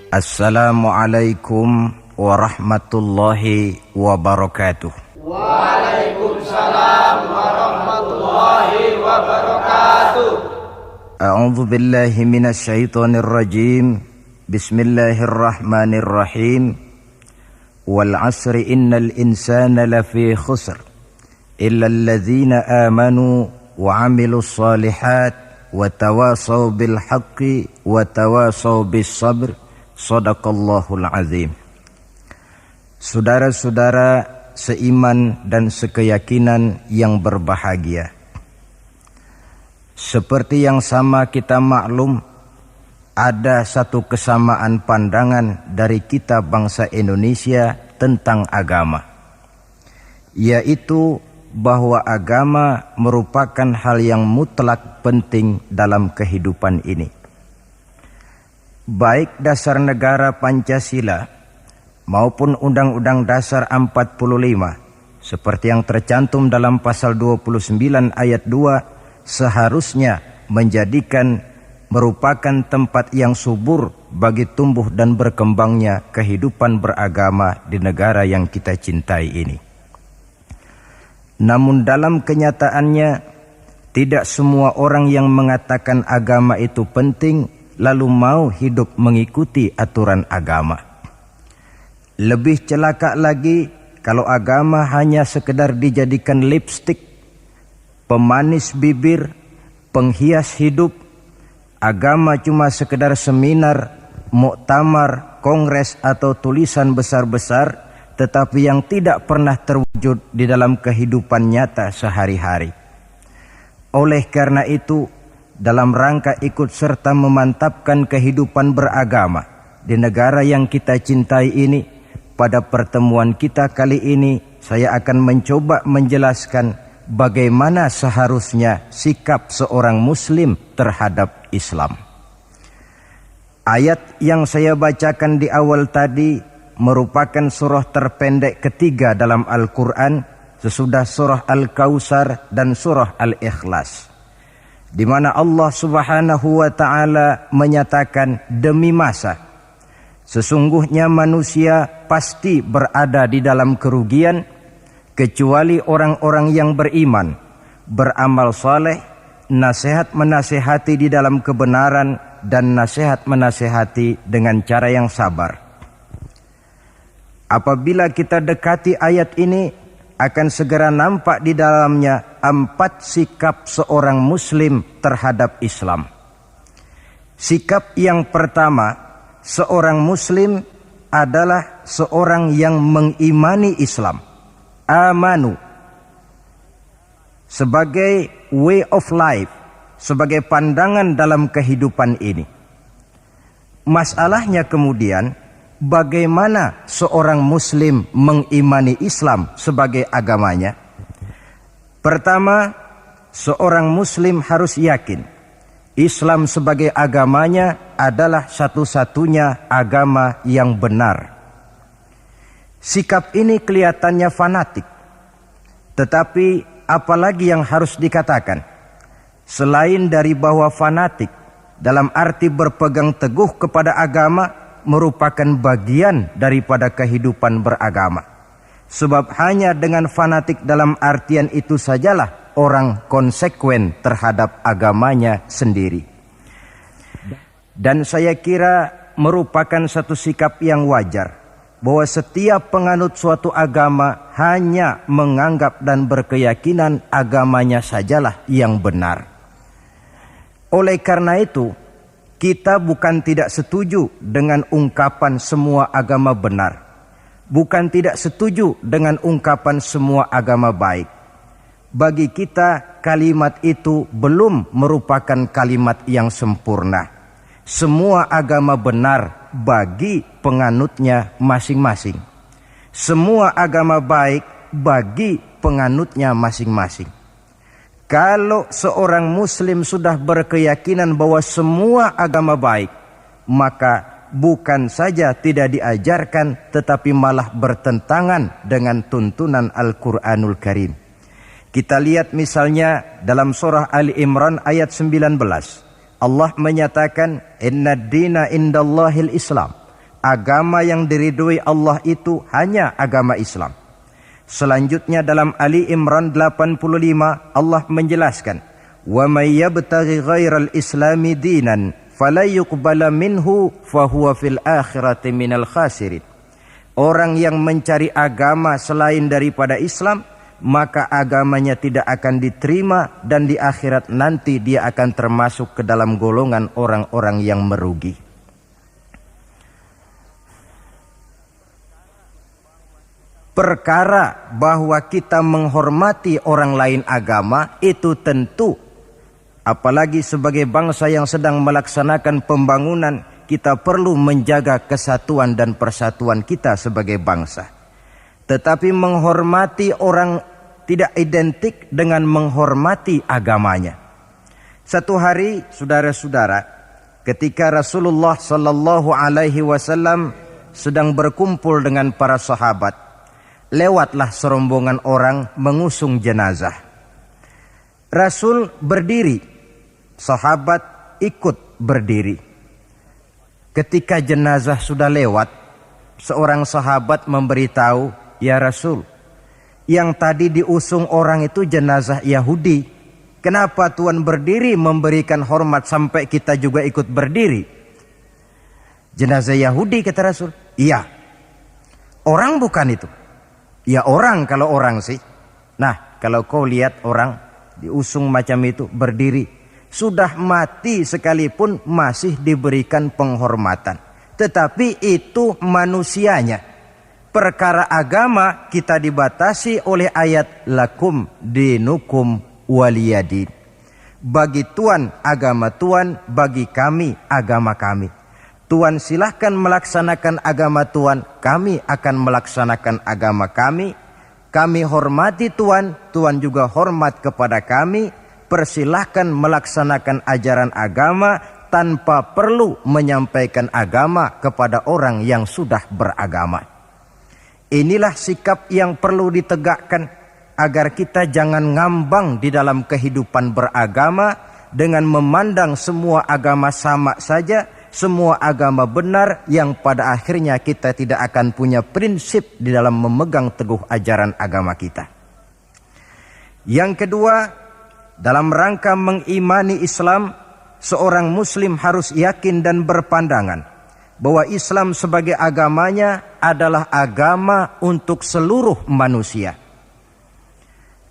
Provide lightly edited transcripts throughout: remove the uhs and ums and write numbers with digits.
Assalamualaikum warahmatullahi wabarakatuh. Waalaikumsalam warahmatullahi wabarakatuh. A'udzu billahi minasy syaithanir rajim. Bismillahirrahmanirrahim. Wal 'asri innal insana lafi khusr illa alladzina amanu wa 'amilus shalihat wa tawasaw bil haqqi wa tawasaw bis sabr. Shadaqallahul azim. Saudara-saudara seiman dan sekeyakinan yang berbahagia, seperti yang sama kita maklum, ada satu kesamaan pandangan dari kita bangsa Indonesia tentang agama, yaitu bahwa agama merupakan hal yang mutlak penting dalam kehidupan ini. Baik dasar negara Pancasila maupun Undang-Undang Dasar 45 seperti yang tercantum dalam pasal 29 ayat 2 seharusnya merupakan tempat yang subur bagi tumbuh dan berkembangnya kehidupan beragama di negara yang kita cintai ini. Namun dalam kenyataannya tidak semua orang yang mengatakan agama itu penting lalu mau hidup mengikuti aturan agama. Lebih celaka lagi kalau agama hanya sekedar dijadikan lipstik, pemanis bibir, penghias hidup. Agama cuma sekedar seminar, muktamar, kongres atau tulisan besar-besar, tetapi yang tidak pernah terwujud di dalam kehidupan nyata sehari-hari. Oleh karena itu, dalam rangka ikut serta memantapkan kehidupan beragama di negara yang kita cintai ini, pada pertemuan kita kali ini saya akan mencoba menjelaskan bagaimana seharusnya sikap seorang muslim terhadap Islam. Ayat yang saya bacakan di awal tadi merupakan surah terpendek ketiga dalam Al-Quran sesudah surah Al-Kautsar dan surah Al-Ikhlas, di mana Allah Subhanahu wa taala menyatakan, demi masa sesungguhnya manusia pasti berada di dalam kerugian kecuali orang-orang yang beriman, beramal saleh, nasihat menasihati di dalam kebenaran dan nasihat menasihati dengan cara yang sabar. Apabila kita dekati ayat ini, akan segera nampak di dalamnya 4 sikap seorang muslim terhadap Islam. Sikap yang pertama, seorang muslim adalah seorang yang mengimani Islam, amanu, sebagai way of life, sebagai pandangan dalam kehidupan ini. Masalahnya kemudian, bagaimana seorang muslim mengimani Islam sebagai agamanya? Pertama, seorang muslim harus yakin Islam sebagai agamanya adalah satu-satunya agama yang benar. Sikap ini kelihatannya fanatik, tetapi apalagi yang harus dikatakan? Selain dari bahwa fanatik dalam arti berpegang teguh kepada agama merupakan bagian daripada kehidupan beragama. Sebab hanya dengan fanatik dalam artian itu sajalah orang konsekuen terhadap agamanya sendiri. Dan saya kira merupakan satu sikap yang wajar bahwa setiap penganut suatu agama hanya menganggap dan berkeyakinan agamanya sajalah yang benar. Oleh karena itu, kita bukan tidak setuju dengan ungkapan semua agama benar, bukan tidak setuju dengan ungkapan semua agama baik. Bagi kita, kalimat itu belum merupakan kalimat yang sempurna. Semua agama benar bagi penganutnya masing-masing. Semua agama baik bagi penganutnya masing-masing. Kalau seorang muslim sudah berkeyakinan bahwa semua agama baik, maka bukan saja tidak diajarkan, tetapi malah bertentangan dengan tuntunan Al-Quranul Karim. Kita lihat misalnya dalam surah Ali Imran ayat 19. Allah menyatakan, Inna dina indallahil Islam. agama yang diridhoi Allah itu hanya agama Islam. Selanjutnya dalam Ali Imran 85 Allah menjelaskan, "Wa may yabtaghi ghairal islami dinan fala yuqbala minhu fahuwa fil akhirati minal khasirin." Orang yang mencari agama selain daripada Islam, maka agamanya tidak akan diterima dan di akhirat nanti dia akan termasuk ke dalam golongan orang-orang yang merugi. Perkara bahwa kita menghormati orang lain agama itu tentu, apalagi sebagai bangsa yang sedang melaksanakan pembangunan, kita perlu menjaga kesatuan dan persatuan kita sebagai bangsa. Tetapi menghormati orang tidak identik dengan menghormati agamanya. Satu hari, saudara-saudara, ketika Rasulullah sallallahu alaihi wasallam sedang berkumpul dengan para sahabat, lewatlah serombongan orang mengusung jenazah. Rasul berdiri, sahabat ikut berdiri. Ketika jenazah sudah lewat, seorang sahabat memberitahu, "Ya Rasul, yang tadi diusung orang itu jenazah Yahudi. Kenapa Tuhan berdiri memberikan hormat sampai kita juga ikut berdiri?" "Jenazah Yahudi," kata Rasul. "Iya." "Orang bukan itu?" "Ya orang kalau orang sih." Nah, kalau kau lihat orang diusung macam itu berdiri, sudah mati sekalipun masih diberikan penghormatan. Tetapi itu manusianya. Perkara agama kita dibatasi oleh ayat lakum dinukum waliyadin. Bagi Tuhan agama Tuhan, bagi kami agama kami. Tuhan silahkan melaksanakan agama Tuhan, kami akan melaksanakan agama kami. Kami hormati Tuhan, Tuhan juga hormat kepada kami. Persilahkan melaksanakan ajaran agama tanpa perlu menyampaikan agama kepada orang yang sudah beragama. Inilah sikap yang perlu ditegakkan agar kita jangan ngambang di dalam kehidupan beragama dengan memandang semua agama sama saja, semua agama benar, yang pada akhirnya kita tidak akan punya prinsip di dalam memegang teguh ajaran agama kita. Yang kedua, dalam rangka mengimani Islam, seorang muslim harus yakin dan berpandangan bahwa Islam sebagai agamanya adalah agama untuk seluruh manusia.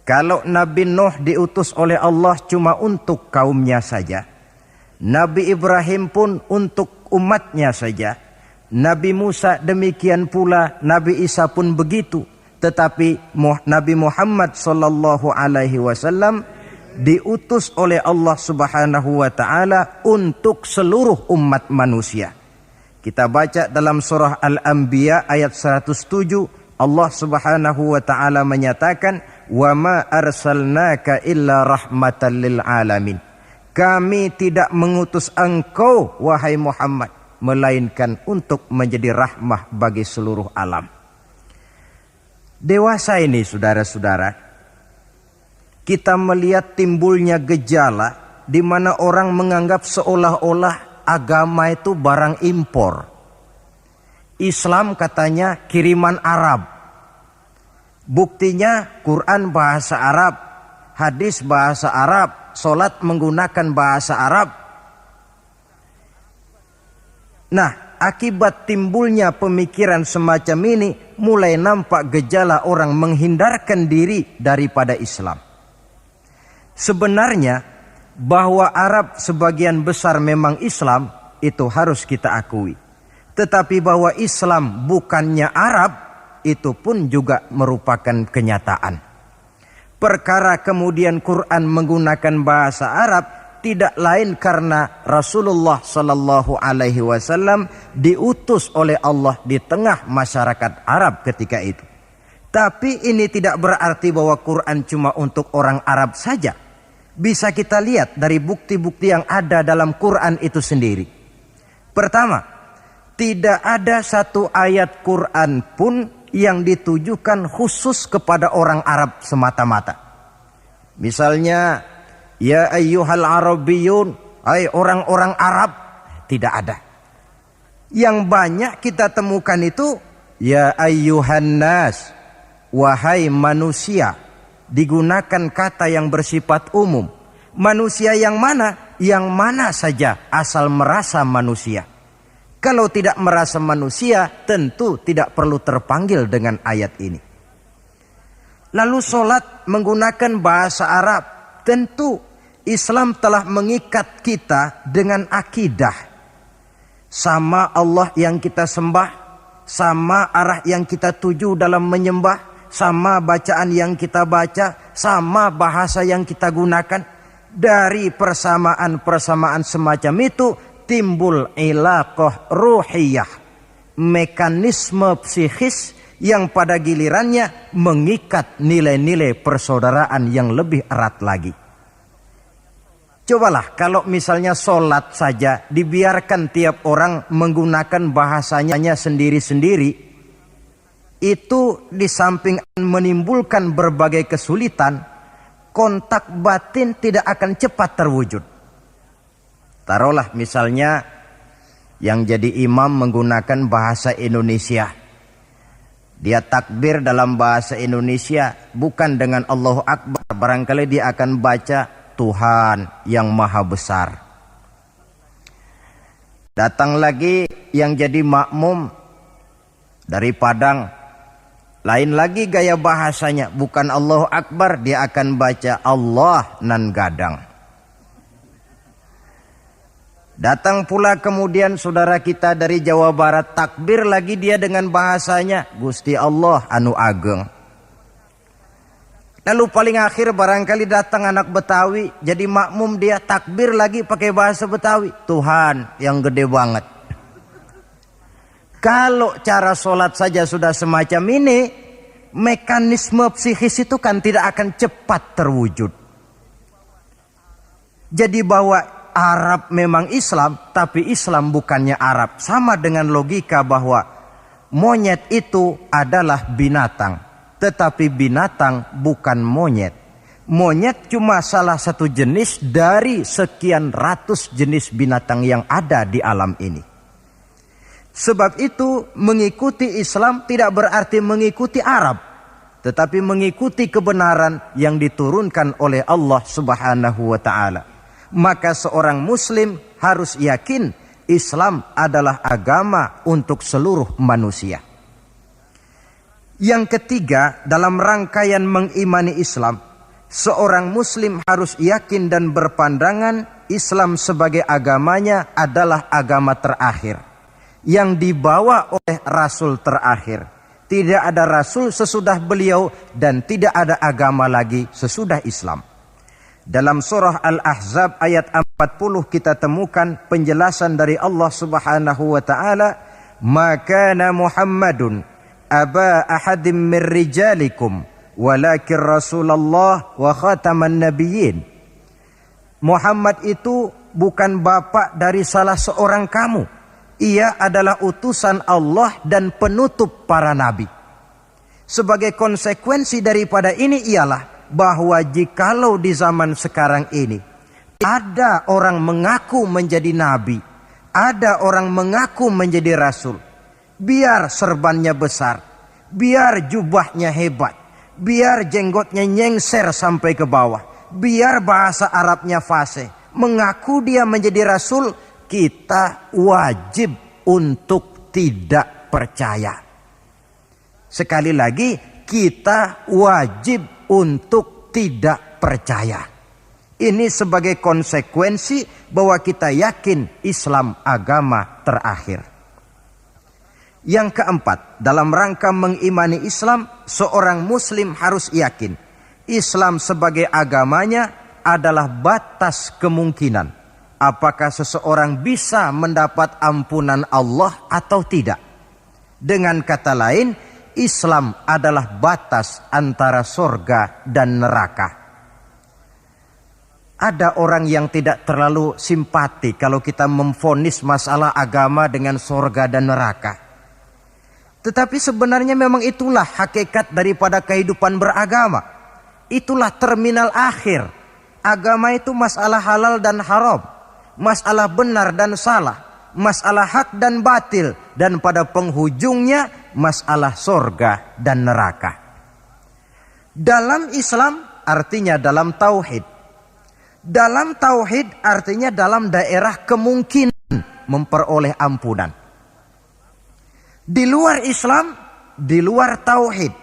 Kalau Nabi Nuh diutus oleh Allah cuma untuk kaumnya saja, Nabi Ibrahim pun untuk umatnya saja, Nabi Musa demikian pula, Nabi Isa pun begitu. Tetapi Nabi Muhammad sallallahu alaihi wasallam diutus oleh Allah Subhanahu wa taala untuk seluruh umat manusia. Kita baca dalam surah Al-Anbiya ayat 107, Allah Subhanahu wa taala menyatakan, "Wa ma arsalnaka illa rahmatan lil alamin." Kami tidak mengutus engkau wahai Muhammad melainkan untuk menjadi rahmah bagi seluruh alam. Dewasa ini saudara-saudara, kita melihat timbulnya gejala di mana orang menganggap seolah-olah agama itu barang impor. Islam katanya kiriman Arab. Buktinya Quran bahasa Arab, hadis bahasa Arab, solat menggunakan bahasa Arab. Nah, akibat timbulnya pemikiran semacam ini, mulai nampak gejala orang menghindarkan diri daripada Islam. Sebenarnya bahwa Arab sebagian besar memang Islam, itu harus kita akui. Tetapi bahwa Islam bukannya Arab, itu pun juga merupakan kenyataan. Perkara kemudian Quran menggunakan bahasa Arab tidak lain karena Rasulullah sallallahu alaihi wasallam diutus oleh Allah di tengah masyarakat Arab ketika itu. Tapi ini tidak berarti bahwa Quran cuma untuk orang Arab saja. Bisa kita lihat dari bukti-bukti yang ada dalam Quran itu sendiri. Pertama, tidak ada satu ayat Quran pun yang ditujukan khusus kepada orang Arab semata-mata. Misalnya, ya ayyuhal arabiyyun, hai orang-orang Arab, tidak ada. Yang banyak kita temukan itu ya ayyuhan nas, wahai manusia, digunakan kata yang bersifat umum. Manusia yang mana? Yang mana saja asal merasa manusia. Kalau tidak merasa manusia, tentu tidak perlu terpanggil dengan ayat ini. Lalu sholat menggunakan bahasa Arab. Tentu Islam telah mengikat kita dengan akidah. Sama Allah yang kita sembah, sama arah yang kita tuju dalam menyembah, sama bacaan yang kita baca, sama bahasa yang kita gunakan. Dari persamaan-persamaan semacam itu timbul ilaqah ruhiyah, mekanisme psikis yang pada gilirannya mengikat nilai-nilai persaudaraan yang lebih erat lagi. Cobalah kalau misalnya sholat saja dibiarkan tiap orang menggunakan bahasanya sendiri-sendiri, itu di samping menimbulkan berbagai kesulitan, kontak batin tidak akan cepat terwujud. Taruhlah misalnya yang jadi imam menggunakan bahasa Indonesia. Dia takbir dalam bahasa Indonesia bukan dengan Allahu Akbar. Barangkali dia akan baca Tuhan yang Maha Besar. Datang lagi yang jadi makmum dari Padang. Lain lagi gaya bahasanya, bukan Allahu Akbar, dia akan baca Allah nan gadang. Datang pula kemudian saudara kita dari Jawa Barat, takbir lagi dia dengan bahasanya Gusti Allah anu ageng. Lalu paling akhir barangkali datang anak Betawi, jadi makmum dia takbir lagi pakai bahasa Betawi, Tuhan yang gede banget. Kalau cara sholat saja sudah semacam ini, mekanisme psikis itu kan tidak akan cepat terwujud. Jadi bahwa Arab memang Islam, tapi Islam bukannya Arab. Sama dengan logika bahwa monyet itu adalah binatang, tetapi binatang bukan monyet. Monyet cuma salah satu jenis dari sekian ratus jenis binatang yang ada di alam ini. Sebab itu mengikuti Islam tidak berarti mengikuti Arab, tetapi mengikuti kebenaran yang diturunkan oleh Allah Subhanahu wa taala. Maka seorang muslim harus yakin Islam adalah agama untuk seluruh manusia. Yang ketiga, dalam rangkaian mengimani Islam, seorang muslim harus yakin dan berpandangan Islam sebagai agamanya adalah agama terakhir yang dibawa oleh Rasul terakhir. Tidak ada Rasul sesudah beliau dan tidak ada agama lagi sesudah Islam. Dalam surah Al-Ahzab ayat 40 kita temukan penjelasan dari Allah Subhanahu wa taala, "Ma kana Muhammadun aba ahadim min rijalikum walakin Rasulullah wa khataman nabiyyin." Muhammad itu bukan bapak dari salah seorang kamu. Ia adalah utusan Allah dan penutup para nabi. Sebagai konsekuensi daripada ini ialah bahwa jikalau di zaman sekarang ini ada orang mengaku menjadi nabi, ada orang mengaku menjadi rasul, biar serbannya besar, biar jubahnya hebat, biar jenggotnya nyengser sampai ke bawah, biar bahasa Arabnya fasih, mengaku dia menjadi rasul, kita wajib untuk tidak percaya. Sekali lagi, kita wajib untuk tidak percaya. Ini sebagai konsekuensi bahwa kita yakin Islam agama terakhir. Yang keempat, dalam rangka mengimani Islam, seorang muslim harus yakin Islam sebagai agamanya adalah batas kemungkinan. Apakah seseorang bisa mendapat ampunan Allah atau tidak? Dengan kata lain, Islam adalah batas antara surga dan neraka. Ada orang yang tidak terlalu simpati kalau kita memvonis masalah agama dengan surga dan neraka. Tetapi sebenarnya memang itulah hakikat daripada kehidupan beragama. Itulah terminal akhir. Agama itu masalah halal dan haram, masalah benar dan salah, masalah hak dan batil, dan pada penghujungnya masalah sorga dan neraka. Dalam Islam artinya dalam tauhid. Dalam tauhid artinya dalam daerah kemungkinan memperoleh ampunan. Di luar Islam, di luar tauhid.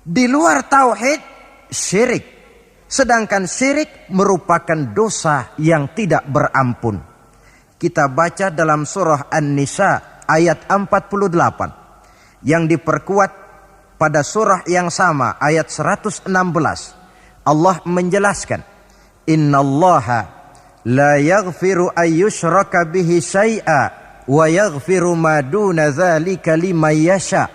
Di luar tauhid, syirik. Sedangkan syirik merupakan dosa yang tidak berampun. Kita baca dalam surah An-Nisa ayat 48. Yang diperkuat pada surah yang sama ayat 116. Allah menjelaskan, Innallaha la yaghfiru ayyushraka bihi syai'a wa yaghfiru ma duna dzalika liman yasha.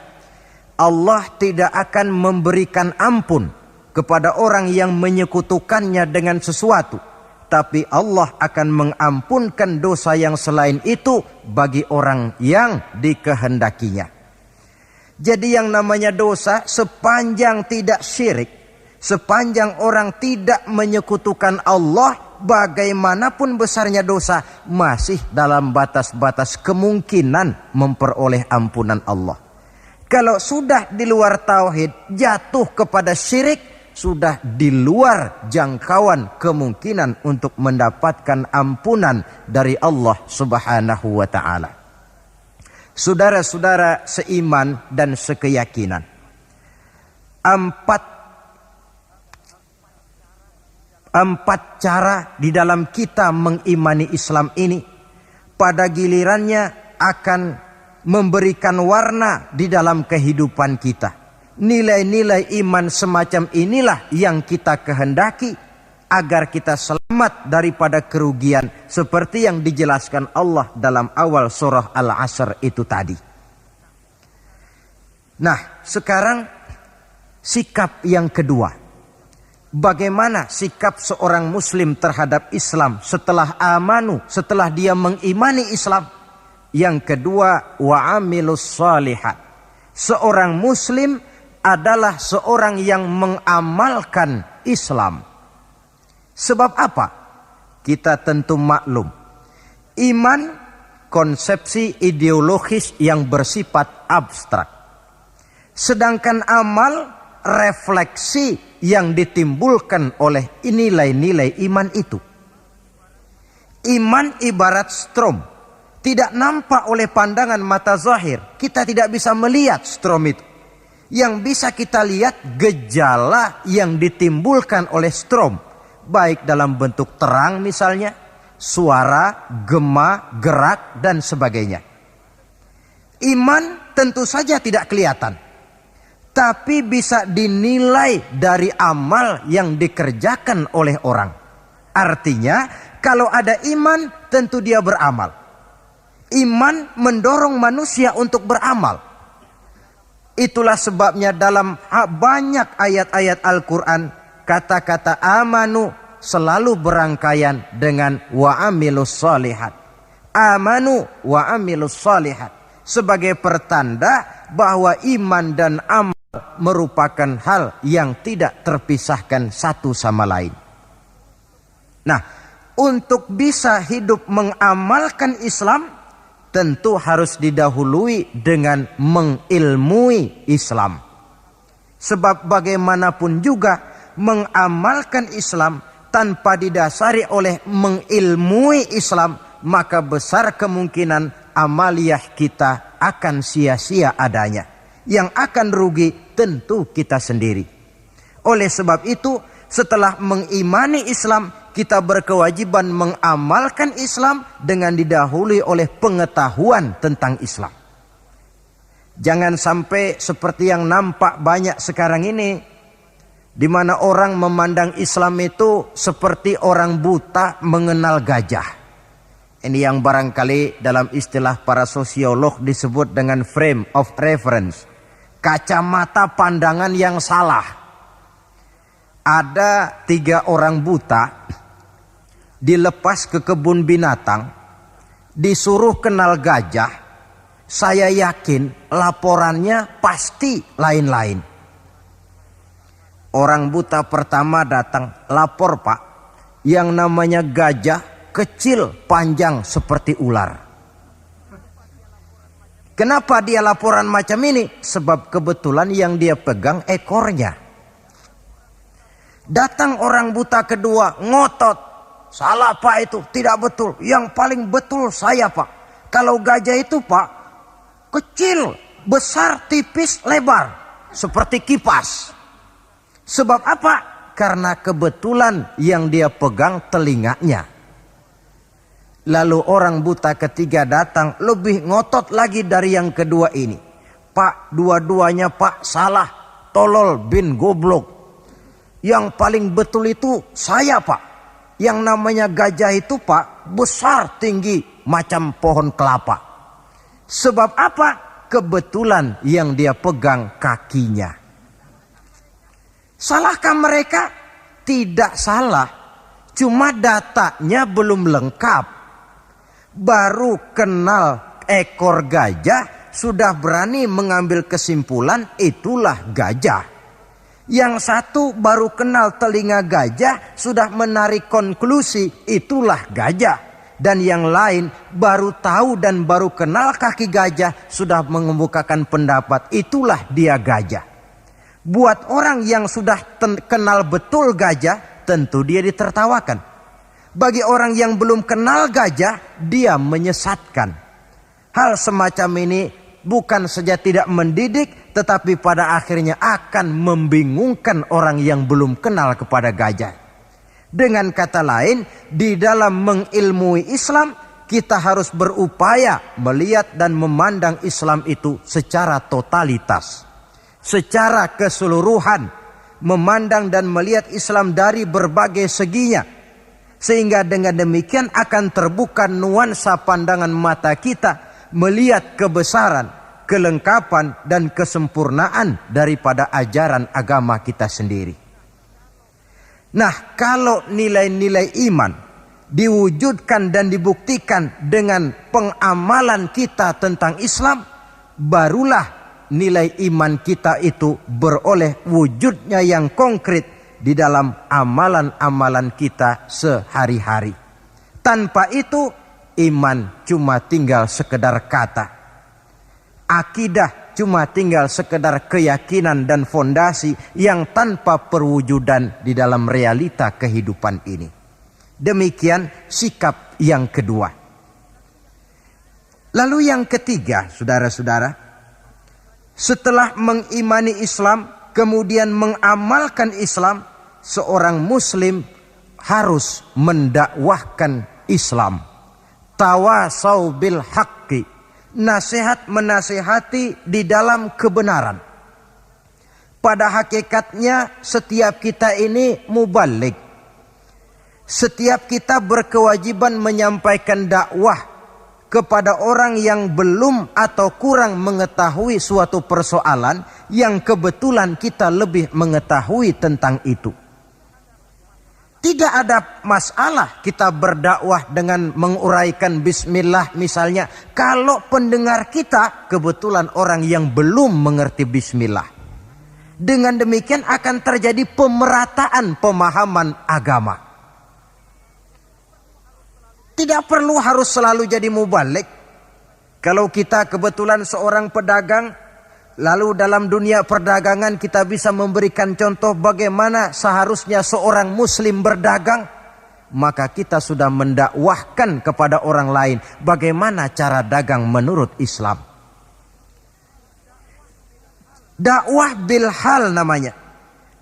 Allah tidak akan memberikan ampun kepada orang yang menyekutukannya dengan sesuatu, tapi Allah akan mengampunkan dosa yang selain itu bagi orang yang dikehendakinya. Jadi yang namanya dosa, sepanjang tidak syirik, sepanjang orang tidak menyekutukan Allah, bagaimanapun besarnya dosa, masih dalam batas-batas kemungkinan memperoleh ampunan Allah. Kalau sudah di luar tauhid, jatuh kepada syirik, sudah di luar jangkauan kemungkinan untuk mendapatkan ampunan dari Allah Subhanahu wa ta'ala. Saudara-saudara seiman dan sekeyakinan, empat cara di dalam kita mengimani Islam ini pada gilirannya akan memberikan warna di dalam kehidupan kita. Nilai-nilai iman semacam inilah yang kita kehendaki agar kita selamat daripada kerugian seperti yang dijelaskan Allah dalam awal surah Al-Asr itu tadi. Nah, sekarang sikap yang kedua. Bagaimana sikap seorang muslim terhadap Islam setelah amanu, setelah dia mengimani Islam? Yang kedua, wa'amilus shalihat. Seorang muslim adalah seorang yang mengamalkan Islam. Sebab apa? Kita tentu maklum. Iman, konsepsi ideologis yang bersifat abstrak. Sedangkan amal, refleksi yang ditimbulkan oleh nilai-nilai iman itu. Iman ibarat strom. Tidak nampak oleh pandangan mata zahir. Kita tidak bisa melihat strom itu. Yang bisa kita lihat gejala yang ditimbulkan oleh strom. Baik dalam bentuk terang misalnya, suara, gema, gerak, dan sebagainya. Iman tentu saja tidak kelihatan. Tapi bisa dinilai dari amal yang dikerjakan oleh orang. Artinya, kalau ada iman, tentu dia beramal. Iman mendorong manusia untuk beramal. Itulah sebabnya dalam banyak ayat-ayat Al-Quran, kata-kata amanu selalu berangkaian dengan wa'amilus shalihat. Amanu wa'amilus shalihat. Sebagai pertanda bahwa iman dan amal merupakan hal yang tidak terpisahkan satu sama lain. Nah, untuk bisa hidup mengamalkan Islam, tentu harus didahului dengan mengilmui Islam. Sebab bagaimanapun juga mengamalkan Islam tanpa didasari oleh mengilmui Islam, maka besar kemungkinan amaliyah kita akan sia-sia adanya. Yang akan rugi tentu kita sendiri. Oleh sebab itu, setelah mengimani Islam, kita berkewajiban mengamalkan Islam dengan didahului oleh pengetahuan tentang Islam. Jangan sampai seperti yang nampak banyak sekarang ini, di mana orang memandang Islam itu seperti orang buta mengenal gajah. Ini yang barangkali dalam istilah para sosiolog disebut dengan frame of reference. Kacamata pandangan yang salah. Ada 3 orang buta dilepas ke kebun binatang, disuruh kenal gajah. Saya yakin laporannya pasti lain-lain. Orang buta pertama datang, lapor Pak, yang namanya gajah kecil panjang seperti ular. Kenapa dia laporan macam ini? Sebab kebetulan yang dia pegang ekornya. Datang orang buta kedua, ngotot. Salah Pak itu, tidak betul. Yang paling betul saya Pak. Kalau gajah itu Pak, kecil, besar, tipis, lebar. Seperti kipas. Sebab apa? Karena kebetulan yang dia pegang telinganya. Lalu orang buta ketiga datang lebih ngotot lagi dari yang kedua ini. Pak, dua-duanya Pak salah. Tolol bin goblok. Yang paling betul itu saya Pak. Yang namanya gajah itu Pak besar tinggi macam pohon kelapa. Sebab apa? Kebetulan yang dia pegang kakinya. Salahkah mereka? Tidak salah. Cuma datanya belum lengkap. Baru kenal ekor gajah sudah berani mengambil kesimpulan itulah gajah. Yang satu baru kenal telinga gajah sudah menarik konklusi itulah gajah. Dan yang lain baru tahu dan baru kenal kaki gajah sudah mengemukakan pendapat itulah dia gajah. Buat orang yang sudah kenal betul gajah tentu dia ditertawakan. Bagi orang yang belum kenal gajah, dia menyesatkan. Hal semacam ini bukan saja tidak mendidik, tetapi pada akhirnya akan membingungkan orang yang belum kenal kepada gajah. Dengan kata lain, di dalam mengilmui Islam, kita harus berupaya melihat dan memandang Islam itu secara totalitas. Secara keseluruhan, memandang dan melihat Islam dari berbagai seginya. Sehingga dengan demikian akan terbuka nuansa pandangan mata kita melihat kebesaran, kelengkapan dan kesempurnaan daripada ajaran agama kita sendiri. Nah, kalau nilai-nilai iman diwujudkan dan dibuktikan dengan pengamalan kita tentang Islam, barulah nilai iman kita itu beroleh wujudnya yang konkret di dalam amalan-amalan kita sehari-hari. Tanpa itu iman cuma tinggal sekedar kata. Akidah cuma tinggal sekedar keyakinan dan fondasi yang tanpa perwujudan di dalam realita kehidupan ini. Demikian sikap yang kedua. Lalu yang ketiga, saudara-saudara, setelah mengimani Islam kemudian mengamalkan Islam, seorang muslim harus mendakwahkan Islam. Tawasau bil haqqi, nasihat menasihati di dalam kebenaran. Pada hakikatnya setiap kita ini mubaligh. Setiap kita berkewajiban menyampaikan dakwah kepada orang yang belum atau kurang mengetahui suatu persoalan yang kebetulan kita lebih mengetahui tentang itu. Tidak ada masalah kita berdakwah dengan menguraikan bismillah misalnya, kalau pendengar kita kebetulan orang yang belum mengerti bismillah. Dengan demikian akan terjadi pemerataan pemahaman agama. Tidak perlu harus selalu jadi mubaligh. Kalau kita kebetulan seorang pedagang, lalu dalam dunia perdagangan kita bisa memberikan contoh bagaimana seharusnya seorang muslim berdagang, maka kita sudah mendakwahkan kepada orang lain bagaimana cara dagang menurut Islam. Dakwah bil hal namanya,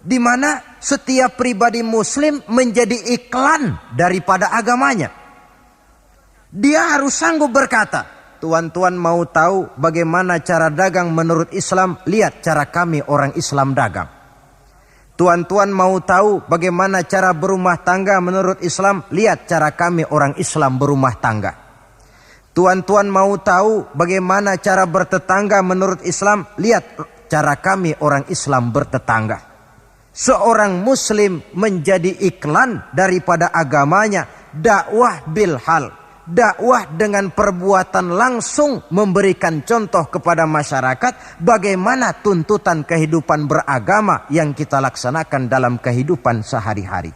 di mana setiap pribadi muslim menjadi iklan daripada agamanya. Dia harus sanggup berkata, tuan-tuan mau tahu bagaimana cara dagang menurut Islam? Lihat cara kami orang Islam dagang. Tuan-tuan mau tahu bagaimana cara berumah tangga menurut Islam? Lihat cara kami orang Islam berumah tangga. Tuan-tuan mau tahu bagaimana cara bertetangga menurut Islam? Lihat cara kami orang Islam bertetangga. Seorang muslim menjadi iklan daripada agamanya. Dakwah bil hal. Dakwah dengan perbuatan langsung memberikan contoh kepada masyarakat bagaimana tuntutan kehidupan beragama yang kita laksanakan dalam kehidupan sehari-hari.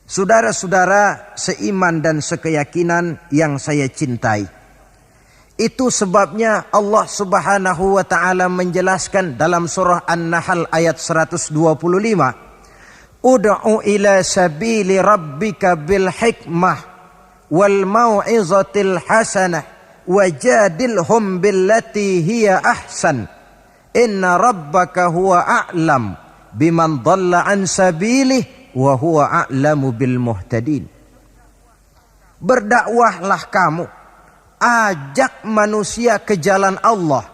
Saudara-saudara seiman dan sekeyakinan yang saya cintai, Itu sebabnya Allah Subhanahu wa taala menjelaskan dalam surah An-Nahl ayat 125, Ud'u ila sabili rabbika bil hikmah wal mau'izatil hasanah wajadilhum billati hiya ahsan inna rabbaka huwa a'lam biman dhalla an sabilih wa huwa a'lamu bil muhtadin. Berdakwahlah kamu, ajak manusia ke jalan Allah.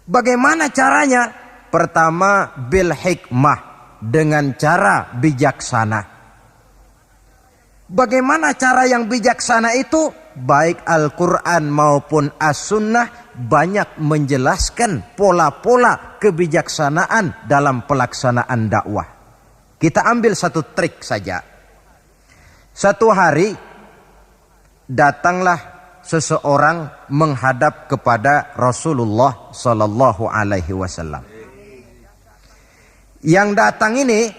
Bagaimana caranya? Pertama, bil hikmah, dengan cara bijaksana. Bagaimana cara yang bijaksana itu? Baik Al-Quran maupun As-Sunnah banyak menjelaskan pola-pola kebijaksanaan dalam pelaksanaan dakwah. Kita ambil satu trik saja. Satu hari datanglah seseorang menghadap kepada Rasulullah sallallahu alaihi wasallam. Yang datang ini,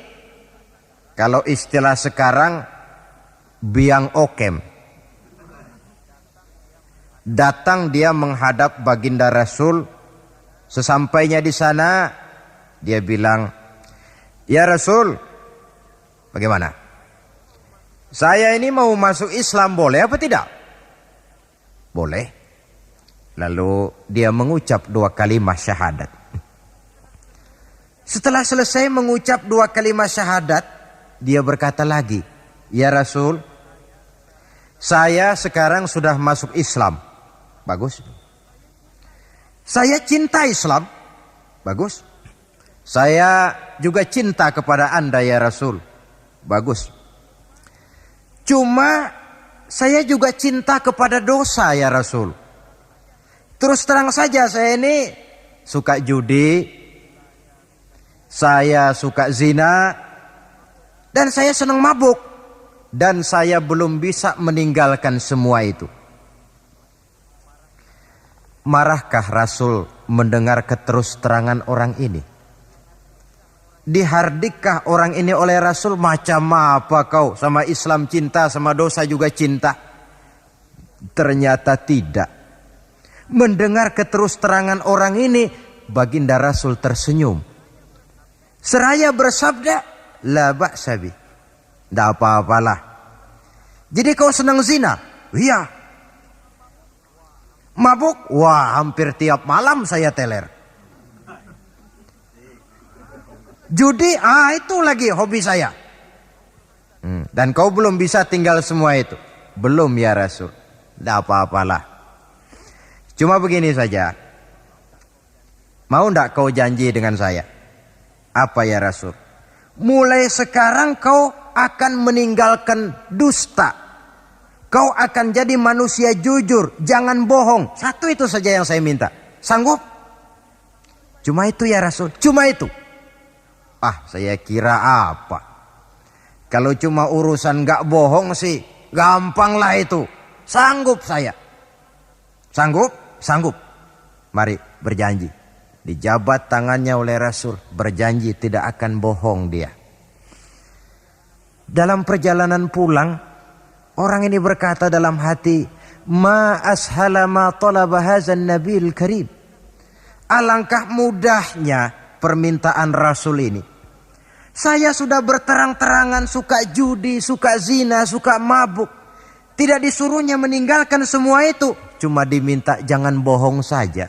kalau istilah sekarang, biang okem. Datang dia menghadap baginda Rasul. Sesampainya di sana, dia bilang, "Ya Rasul, bagaimana? Saya ini mau masuk Islam, boleh apa tidak?" Boleh. Lalu dia mengucap 2 kalimat syahadat. Setelah selesai mengucap 2 kalimat syahadat, dia berkata lagi, "Ya Rasul, saya sekarang sudah masuk Islam." Bagus. "Saya cinta Islam." Bagus. "Saya juga cinta kepada Anda ya Rasul." Bagus. "Cuma saya juga cinta kepada dosa ya Rasul. Terus terang saja, saya ini suka judi, saya suka zina, dan saya senang mabuk. Dan saya belum bisa meninggalkan semua itu." Marahkah Rasul mendengar keterus-terangan orang ini? Dihardikkah orang ini oleh Rasul? "Macam apa kau, sama Islam cinta, sama dosa juga cinta?" Ternyata tidak. Mendengar keterus-terangan orang ini, baginda Rasul tersenyum. Seraya bersabda, "La ba'sa bi." Tidak apa-apalah. "Jadi kau senang zina?" "Iya." "Mabuk?" "Wah, hampir tiap malam saya teler." "Judi?" Itu lagi hobi saya." "Dan kau belum bisa tinggal semua itu?" "Belum ya Rasul." "Tidak apa-apalah. Cuma begini saja. Mau tidak kau janji dengan saya?" "Apa ya Rasul?" "Mulai sekarang kau akan meninggalkan dusta. Kau akan jadi manusia jujur, jangan bohong. Satu itu saja yang saya minta. Sanggup?" "Cuma itu ya Rasul." "Cuma itu?" Saya kira apa? Kalau cuma urusan gak bohong sih, gampang lah itu. Sanggup saya." "Sanggup?" "Sanggup." "Mari berjanji." Dijabat tangannya oleh Rasul, berjanji tidak akan bohong dia. Dalam perjalanan pulang, orang ini berkata dalam hati, "Ma ashala ma talaba hadzan nabiyul karim." Alangkah mudahnya permintaan Rasul ini. Saya sudah berterang-terangan suka judi, suka zina, suka mabuk. Tidak disuruhnya meninggalkan semua itu. Cuma diminta jangan bohong saja.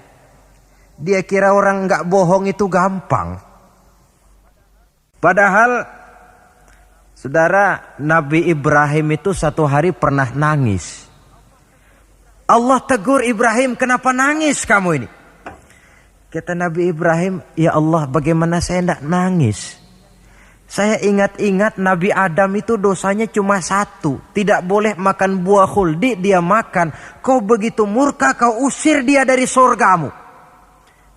Dia kira orang gak bohong itu gampang. Padahal, saudara, Nabi Ibrahim itu satu hari pernah nangis. Allah tegur Ibrahim, "Kenapa nangis kamu ini?" Kata Nabi Ibrahim, "Ya Allah, bagaimana saya tidak nangis? Saya ingat-ingat Nabi Adam itu dosanya cuma 1. Tidak boleh makan buah khuldi, dia makan. Kau begitu murka, kau usir dia dari surgamu.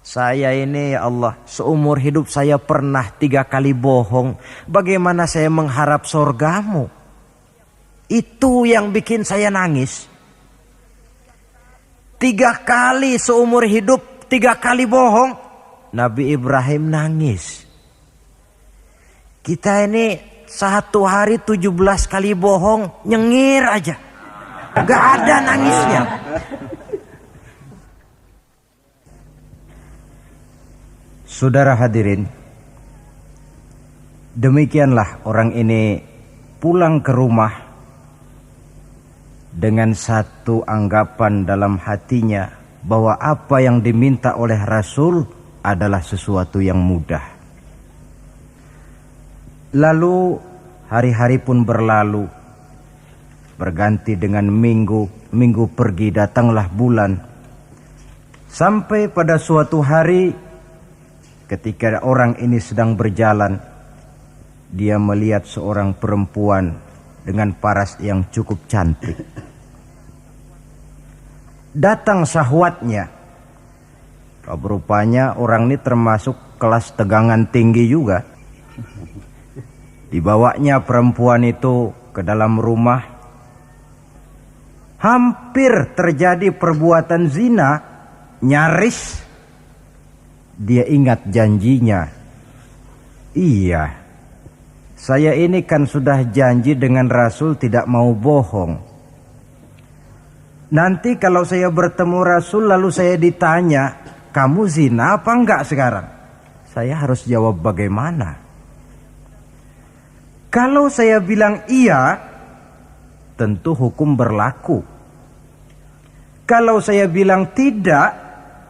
Saya ini ya Allah, seumur hidup saya pernah 3 kali bohong. Bagaimana saya mengharap surgamu?" Itu yang bikin saya nangis. 3 kali seumur hidup, 3 kali bohong. Nabi Ibrahim nangis. Kita ini 1 hari 17 kali bohong, nyengir aja. Gak ada nangisnya. Saudara hadirin, demikianlah orang ini pulang ke rumah dengan satu anggapan dalam hatinya bahwa apa yang diminta oleh Rasul adalah sesuatu yang mudah. Lalu hari-hari pun berlalu, berganti dengan minggu, minggu pergi, datanglah bulan. Sampai pada suatu hari ketika orang ini sedang berjalan, dia melihat seorang perempuan dengan paras yang cukup cantik. Datang syahwatnya. Rupanya orang ini termasuk kelas tegangan tinggi juga. Dibawanya perempuan itu ke dalam rumah. Hampir terjadi perbuatan zina. Nyaris dia ingat janjinya. Iya, saya ini kan sudah janji dengan Rasul tidak mau bohong. Nanti kalau saya bertemu Rasul lalu saya ditanya, kamu zina apa enggak sekarang? Saya harus jawab bagaimana? Kalau saya bilang iya, tentu hukum berlaku. Kalau saya bilang tidak,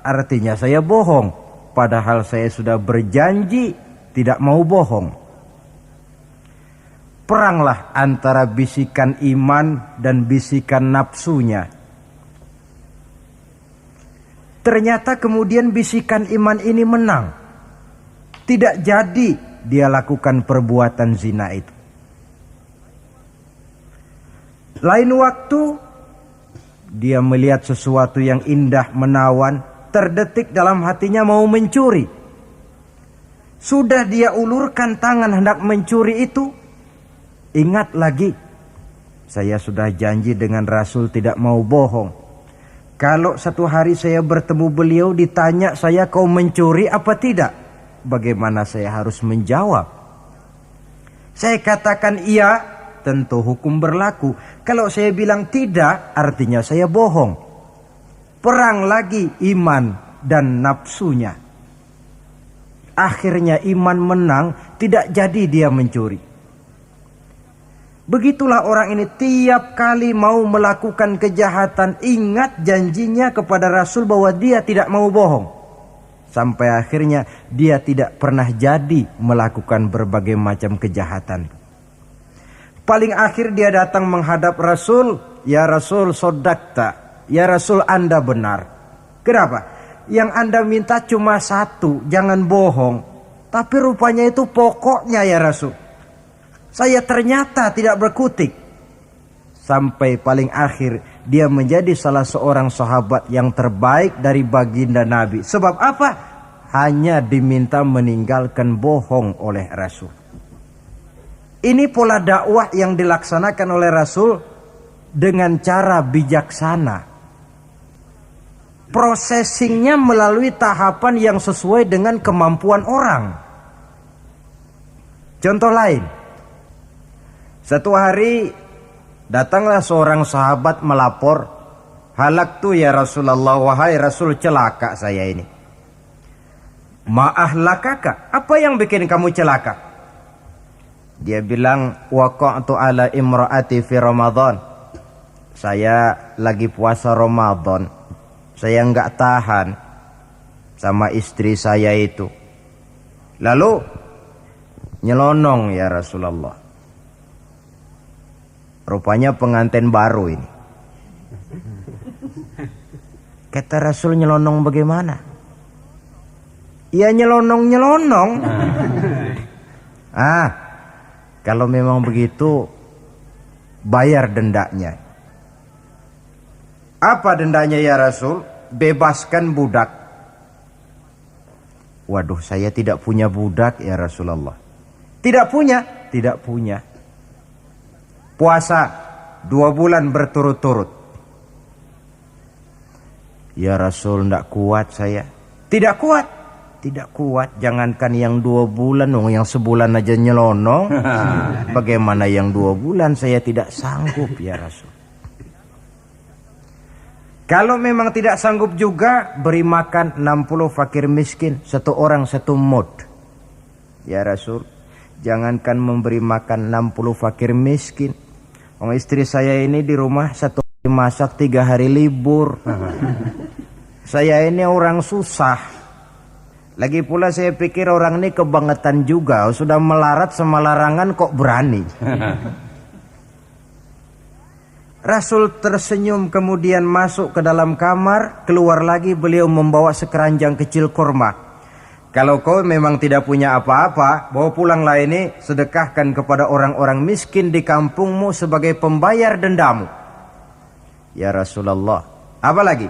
artinya saya bohong. Padahal saya sudah berjanji tidak mau bohong. Peranglah antara bisikan iman dan bisikan nafsunya. Ternyata kemudian bisikan iman ini menang. Tidak jadi dia lakukan perbuatan zina itu. Lain waktu dia melihat sesuatu yang indah menawan, terdetik dalam hatinya mau mencuri. Sudah dia ulurkan tangan hendak mencuri itu, ingat lagi, saya sudah janji dengan Rasul tidak mau bohong. Kalau satu hari saya bertemu beliau ditanya saya kau mencuri apa tidak? Bagaimana saya harus menjawab? Saya katakan iya, tentu hukum berlaku. Kalau saya bilang tidak, artinya saya bohong. Perang lagi iman dan nafsunya. Akhirnya iman menang, tidak jadi dia mencuri. Begitulah orang ini tiap kali mau melakukan kejahatan, ingat janjinya kepada Rasul bahwa dia tidak mau bohong. Sampai akhirnya dia tidak pernah jadi melakukan berbagai macam kejahatan. Paling akhir dia datang menghadap Rasul, ya Rasul sodakta, ya Rasul Anda benar. Kenapa? Yang Anda minta cuma satu, jangan bohong. Tapi rupanya itu pokoknya ya Rasul. Saya ternyata tidak berkutik. Sampai paling akhir dia menjadi salah seorang sahabat yang terbaik dari baginda Nabi. Sebab apa? Hanya diminta meninggalkan bohong oleh Rasul. Ini pola dakwah yang dilaksanakan oleh Rasul dengan cara bijaksana. Processingnya melalui tahapan yang sesuai dengan kemampuan orang. Contoh lain. Satu hari datanglah seorang sahabat melapor, halaktu ya Rasulullah, wahai Rasul celaka saya ini. Ma'ahlakaka, apa yang bikin kamu celaka? Dia bilang, waqa'tu ala imra'ati fi Ramadan. Saya lagi puasa Ramadan. Saya enggak tahan sama istri saya itu. Lalu nyelonong ya Rasulullah. Rupanya pengantin baru ini. Kata Rasul, nyelonong bagaimana? Ya nyelonong-nyelonong. Kalau memang begitu, bayar dendanya. Apa dendanya ya Rasul? Bebaskan budak. Waduh, saya tidak punya budak ya Rasulullah. Tidak punya? Tidak punya. Puasa 2 bulan berturut-turut. Ya Rasul, tidak kuat saya. Tidak kuat? Tidak kuat. Jangankan yang 2 bulan, yang sebulan aja nyelonong. Bagaimana yang 2 bulan? Saya tidak sanggup ya Rasul. Kalau memang tidak sanggup juga, beri makan 60 fakir miskin, satu orang satu mud. Ya Rasul, jangankan memberi makan 60 fakir miskin. Istri saya ini di rumah satu hari masak, 3 hari libur. Saya ini orang susah. Lagi pula saya pikir orang ini kebangetan juga. Sudah melarat sama larangan kok berani. Rasul tersenyum kemudian masuk ke dalam kamar. Keluar lagi beliau membawa sekeranjang kecil kurma. Kalau kau memang tidak punya apa-apa, bawa pulanglah ini, sedekahkan kepada orang-orang miskin di kampungmu sebagai pembayar dendamu. Ya Rasulullah, apa lagi?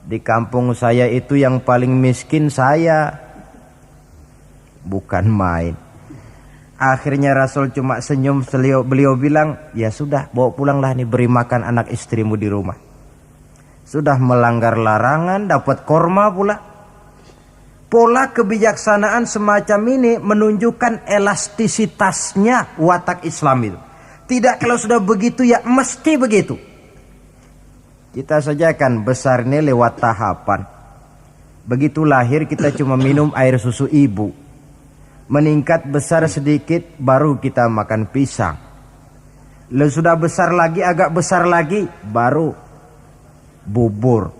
Di kampung saya itu yang paling miskin saya. Bukan main. Akhirnya Rasul cuma senyum, beliau bilang, ya sudah, bawa pulanglah nih, beri makan anak istrimu di rumah. Sudah melanggar larangan, dapat korma pula. Pola kebijaksanaan semacam ini menunjukkan elastisitasnya watak Islam itu. Tidak kalau sudah begitu ya mesti begitu. Kita saja kan besar ini lewat tahapan. Begitu lahir kita cuma minum air susu ibu. Meningkat besar sedikit baru kita makan pisang. Lalu sudah besar lagi, agak besar lagi, baru bubur.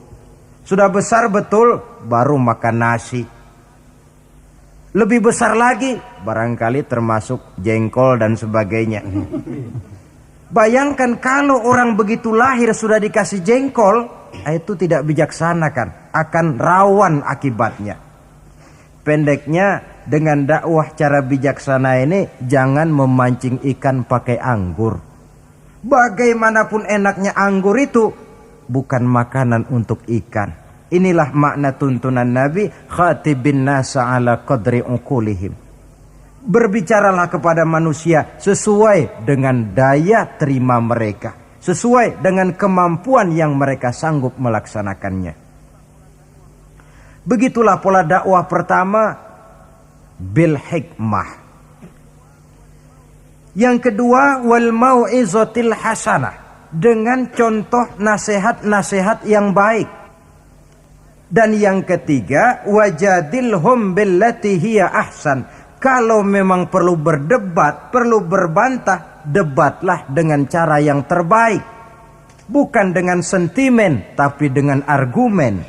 Sudah besar betul, baru makan nasi. Lebih besar lagi, barangkali termasuk jengkol dan sebagainya. Bayangkan kalau orang begitu lahir sudah dikasih jengkol, itu tidak bijaksana kan, akan rawan akibatnya. Pendeknya, dengan dakwah cara bijaksana ini, jangan memancing ikan pakai anggur. Bagaimanapun enaknya anggur itu, bukan makanan untuk ikan. Inilah makna tuntunan Nabi, khatibin nasa ala qadri uqulihim. Berbicaralah kepada manusia sesuai dengan daya terima mereka, sesuai dengan kemampuan yang mereka sanggup melaksanakannya. Begitulah pola dakwah pertama, bil hikmah. Yang kedua, wal mau'izatil hasanah, dengan contoh nasihat-nasihat yang baik. Dan yang ketiga, wajadilhum billati hiya ahsan. Kalau memang perlu berdebat, perlu berbantah, debatlah dengan cara yang terbaik. Bukan dengan sentimen, tapi dengan argumen.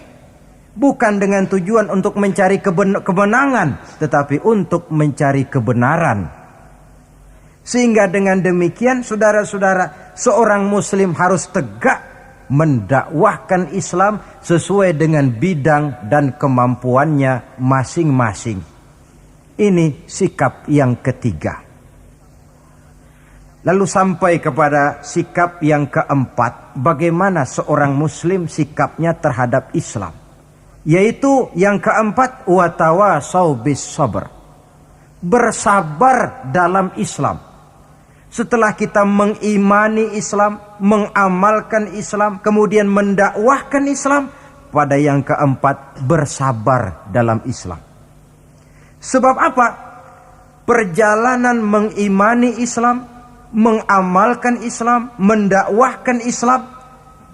Bukan dengan tujuan untuk mencari kemenangan, tetapi untuk mencari kebenaran. Sehingga dengan demikian, saudara-saudara, seorang muslim harus tegak mendakwahkan Islam sesuai dengan bidang dan kemampuannya masing-masing. Ini sikap yang ketiga. Lalu sampai kepada sikap yang keempat, bagaimana seorang muslim sikapnya terhadap Islam. Yaitu yang keempat, watawasau bis sabr. Bersabar dalam Islam. Setelah kita mengimani Islam, mengamalkan Islam, kemudian mendakwahkan Islam, pada yang keempat, bersabar dalam Islam. Sebab apa? Perjalanan mengimani Islam, mengamalkan Islam, mendakwahkan Islam,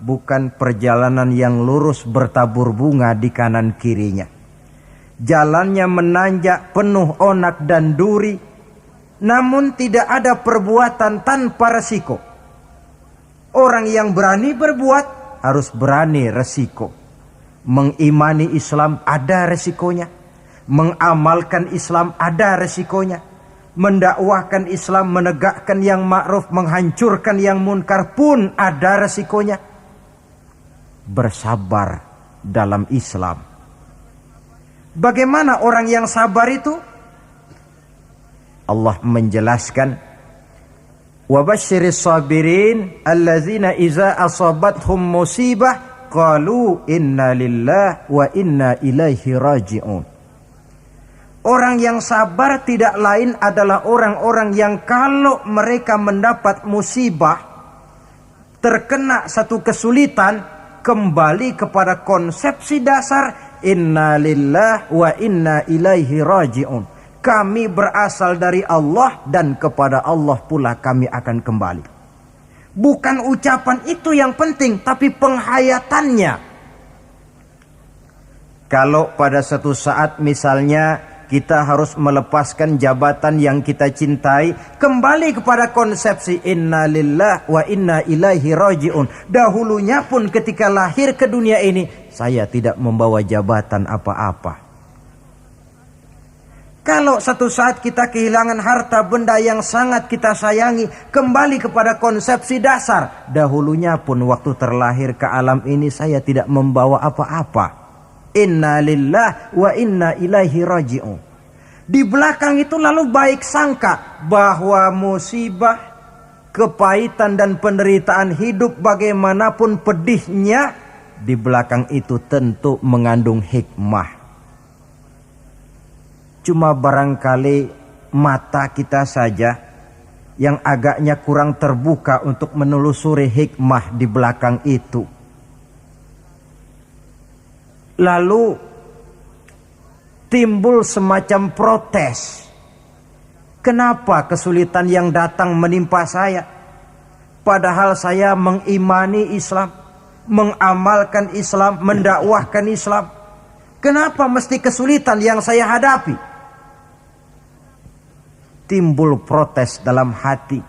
bukan perjalanan yang lurus bertabur bunga di kanan kirinya. Jalannya menanjak, penuh onak dan duri, namun tidak ada perbuatan tanpa resiko. Orang yang berani berbuat harus berani resiko. Mengimani Islam ada resikonya. Mengamalkan Islam ada resikonya. Mendakwahkan Islam, menegakkan yang ma'ruf, menghancurkan yang munkar pun ada resikonya. Bersabar dalam Islam. Bagaimana orang yang sabar itu? Allah menjelaskan, wa basyiris sabirin allazina iza asabathum musibah qalu inna lillahi wa inna ilaihi raji'un. Orang yang sabar tidak lain adalah orang-orang yang kalau mereka mendapat musibah, terkena satu kesulitan, kembali kepada konsepsi dasar inna lillahi wa inna ilaihi raji'un. Kami berasal dari Allah dan kepada Allah pula kami akan kembali. Bukan ucapan itu yang penting, tapi penghayatannya. Kalau pada satu saat misalnya kita harus melepaskan jabatan yang kita cintai, kembali kepada konsepsi inna lillah wa inna ilaihi raji'un. Dahulunya pun ketika lahir ke dunia ini, saya tidak membawa jabatan apa-apa. Kalau satu saat kita kehilangan harta benda yang sangat kita sayangi, kembali kepada konsepsi dasar. Dahulunya pun waktu terlahir ke alam ini saya tidak membawa apa-apa. Inna lillah wa inna ilaihi raji'un. Di belakang itu lalu baik sangka bahwa musibah, kepahitan dan penderitaan hidup bagaimanapun pedihnya, di belakang itu tentu mengandung hikmah. Cuma barangkali mata kita saja yang agaknya kurang terbuka untuk menelusuri hikmah di belakang itu. Lalu timbul semacam protes. Kenapa kesulitan yang datang menimpa saya? Padahal saya mengimani Islam, mengamalkan Islam, mendakwahkan Islam. Kenapa mesti kesulitan yang saya hadapi? Timbul protes dalam hati.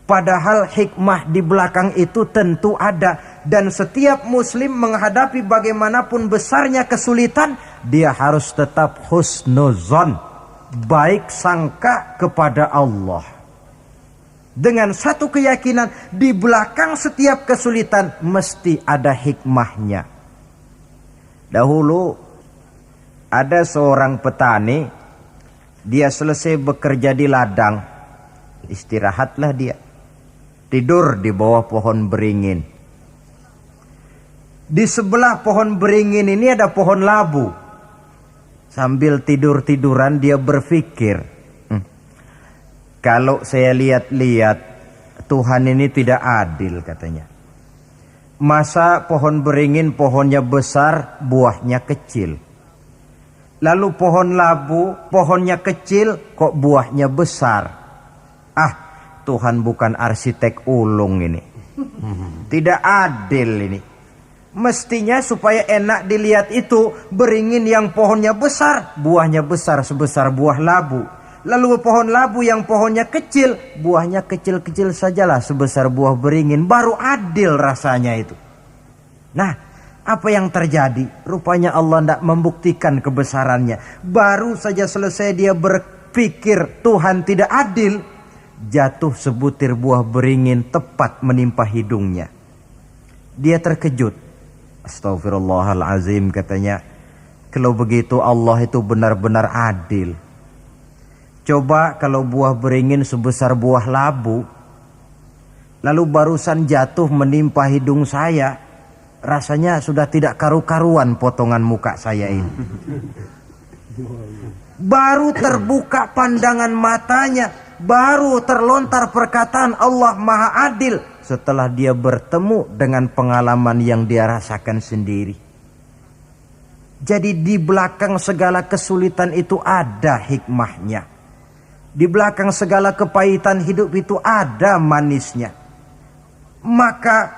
Padahal hikmah di belakang itu tentu ada. Dan setiap muslim menghadapi bagaimanapun besarnya kesulitan, dia harus tetap husnuzon, baik sangka kepada Allah. Dengan satu keyakinan, di belakang setiap kesulitan mesti ada hikmahnya. Dahulu ada seorang petani. Dia selesai bekerja di ladang, istirahatlah dia, tidur di bawah pohon beringin. Di sebelah pohon beringin ini ada pohon labu. Sambil tidur-tiduran dia berpikir, kalau saya lihat-lihat Tuhan ini tidak adil, katanya. Masa pohon beringin pohonnya besar, buahnya kecil. Lalu pohon labu, pohonnya kecil, kok buahnya besar. Tuhan bukan arsitek ulung ini. Tidak adil ini. Mestinya supaya enak dilihat itu, beringin yang pohonnya besar, buahnya besar sebesar buah labu. Lalu pohon labu yang pohonnya kecil, buahnya kecil-kecil sajalah sebesar buah beringin. Baru adil rasanya itu. Nah, apa yang terjadi? Rupanya Allah tidak membuktikan kebesarannya. Baru saja selesai dia berpikir Tuhan tidak adil, jatuh sebutir buah beringin tepat menimpa hidungnya. Dia terkejut. Astagfirullahalazim, katanya. Kalau begitu Allah itu benar-benar adil. Coba kalau buah beringin sebesar buah labu, lalu barusan jatuh menimpa hidung saya, rasanya sudah tidak karu-karuan potongan muka saya ini. Baru terbuka pandangan matanya, baru terlontar perkataan Allah Maha Adil setelah dia bertemu dengan pengalaman yang dia rasakan sendiri. Jadi di belakang segala kesulitan itu ada hikmahnya. Di belakang segala kepahitan hidup itu ada manisnya. Maka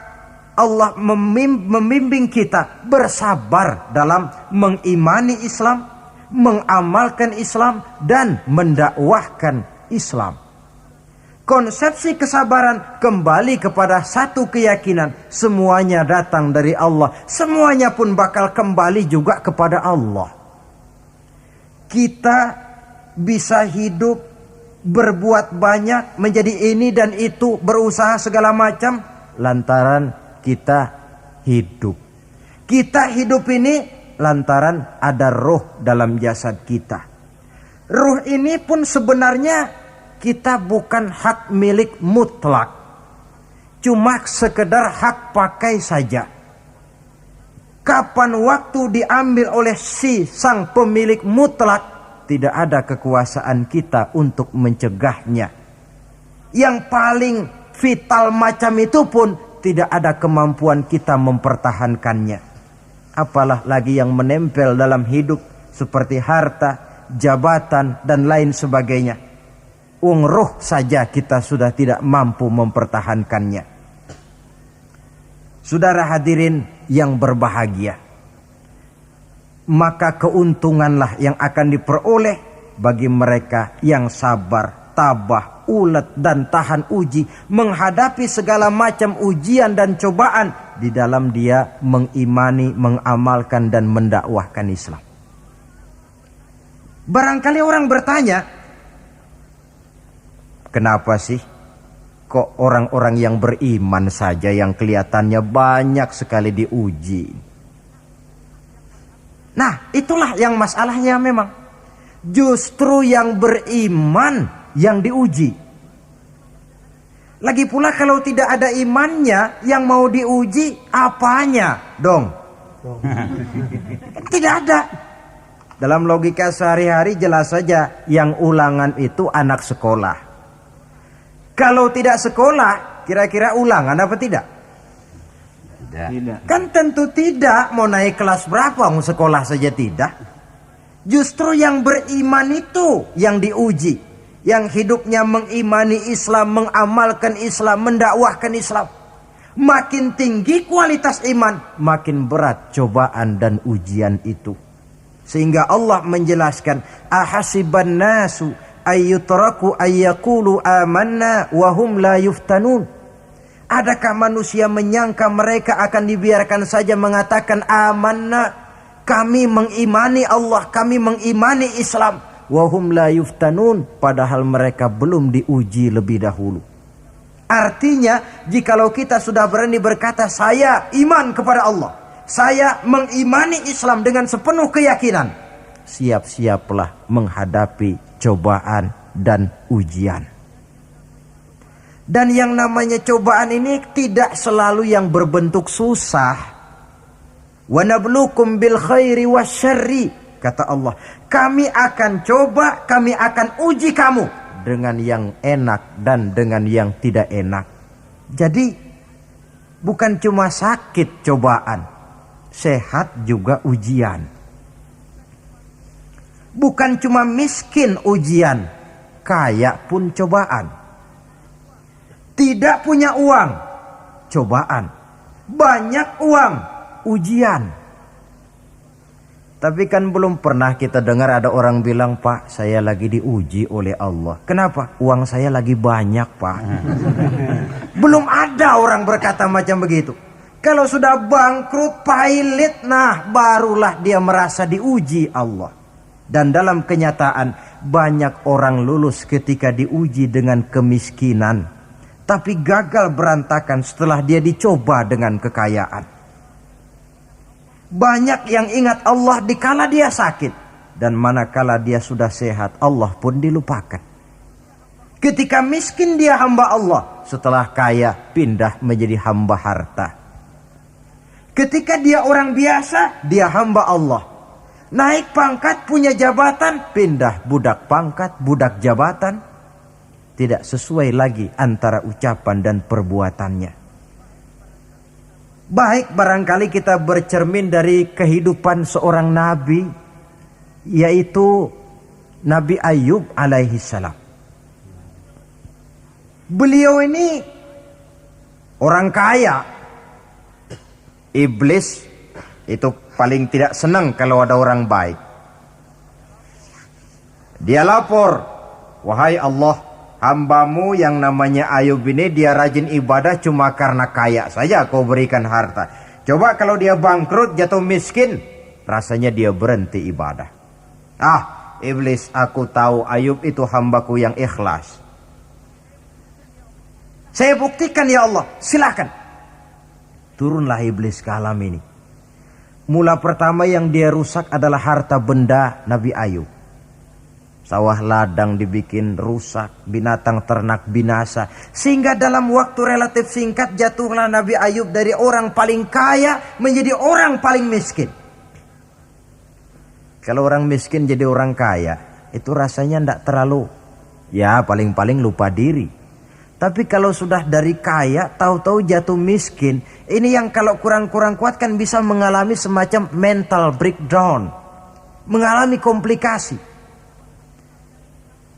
Allah membimbing kita bersabar dalam mengimani Islam, mengamalkan Islam, dan mendakwahkan Islam. Konsepsi kesabaran kembali kepada satu keyakinan, semuanya datang dari Allah, semuanya pun bakal kembali juga kepada Allah. Kita bisa hidup, berbuat banyak, menjadi ini dan itu, berusaha segala macam, lantaran kita hidup. Kita hidup ini lantaran ada roh dalam jasad kita. Roh ini pun sebenarnya kita bukan hak milik mutlak. Cuma sekedar hak pakai saja. Kapan waktu diambil oleh si sang pemilik mutlak, tidak ada kekuasaan kita untuk mencegahnya. Yang paling vital macam itu pun tidak ada kemampuan kita mempertahankannya. Apalah lagi yang menempel dalam hidup seperti harta, jabatan, dan lain sebagainya. roh saja kita sudah tidak mampu mempertahankannya. Saudara hadirin yang berbahagia, maka keuntunganlah yang akan diperoleh bagi mereka yang sabar, tabah, ulet dan tahan uji menghadapi segala macam ujian dan cobaan di dalam dia mengimani, mengamalkan dan mendakwahkan Islam. Barangkali orang bertanya, kenapa sih kok orang-orang yang beriman saja yang kelihatannya banyak sekali diuji? Nah, itulah yang masalahnya memang. Justru yang beriman yang diuji. Lagi pula kalau tidak ada imannya, yang mau diuji apanya dong? Tidak ada. Dalam logika sehari-hari jelas saja yang ulangan itu anak sekolah. Kalau tidak sekolah, kira-kira ulangan apa tidak? Tidak. Kan tentu tidak. Mau naik kelas berapa, mau sekolah saja tidak. Justru yang beriman itu yang diuji, yang hidupnya mengimani Islam, mengamalkan Islam, mendakwahkan Islam. Makin tinggi kualitas iman, makin berat cobaan dan ujian itu. Sehingga Allah menjelaskan, ahasiban nasu ayyutraku ayyakulu amanna wahum la yuftanun. Adakah manusia menyangka mereka akan dibiarkan saja mengatakan amanna, kami mengimani Allah, kami mengimani Islam, wahum la yuftanun, padahal mereka belum diuji lebih dahulu. Artinya, jikalau kita sudah berani berkata saya iman kepada Allah, saya mengimani Islam dengan sepenuh keyakinan, siap-siaplah menghadapi cobaan dan ujian. Dan yang namanya cobaan ini tidak selalu yang berbentuk susah. Wa nabluukum bil khairi wasyarri, kata Allah. Kami akan coba, kami akan uji kamu dengan yang enak dan dengan yang tidak enak. Jadi bukan cuma sakit cobaan, sehat juga ujian. Bukan cuma miskin ujian, kaya pun cobaan. Tidak punya uang, cobaan. Banyak uang, ujian. Tapi kan belum pernah kita dengar ada orang bilang, Pak, saya lagi diuji oleh Allah. Kenapa? Uang saya lagi banyak, Pak. Belum ada orang berkata macam begitu. Kalau sudah bangkrut, pailit, nah barulah dia merasa diuji Allah. Dan dalam kenyataan, banyak orang lulus ketika diuji dengan kemiskinan, tapi gagal berantakan setelah dia dicoba dengan kekayaan. Banyak yang ingat Allah dikala dia sakit, dan manakala dia sudah sehat, Allah pun dilupakan. Ketika miskin dia hamba Allah, setelah kaya pindah menjadi hamba harta. Ketika dia orang biasa, dia hamba Allah. Naik pangkat, punya jabatan, pindah budak pangkat, budak jabatan. Tidak sesuai lagi antara ucapan dan perbuatannya. Baik, barangkali kita bercermin dari kehidupan seorang nabi, yaitu Nabi Ayub alaihi salam. Beliau ini orang kaya. Iblis itu paling tidak senang kalau ada orang baik. Dia lapor, wahai Allah, hambamu yang namanya Ayub ini dia rajin ibadah cuma karena kaya saja kau berikan harta. Coba kalau dia bangkrut, jatuh miskin, rasanya dia berhenti ibadah. Ah, iblis, aku tahu Ayub itu hambaku yang ikhlas. Saya buktikan ya Allah, silakan. Turunlah iblis ke alam ini. Mula pertama yang dia rusak adalah harta benda Nabi Ayub. Sawah ladang dibikin rusak, binatang ternak binasa. Sehingga dalam waktu relatif singkat jatuhlah Nabi Ayub dari orang paling kaya menjadi orang paling miskin. Kalau orang miskin jadi orang kaya, itu rasanya tidak terlalu, ya paling-paling lupa diri. Tapi kalau sudah dari kaya, tahu-tahu jatuh miskin, ini yang kalau kurang-kurang kuat kan bisa mengalami semacam mental breakdown. Mengalami komplikasi.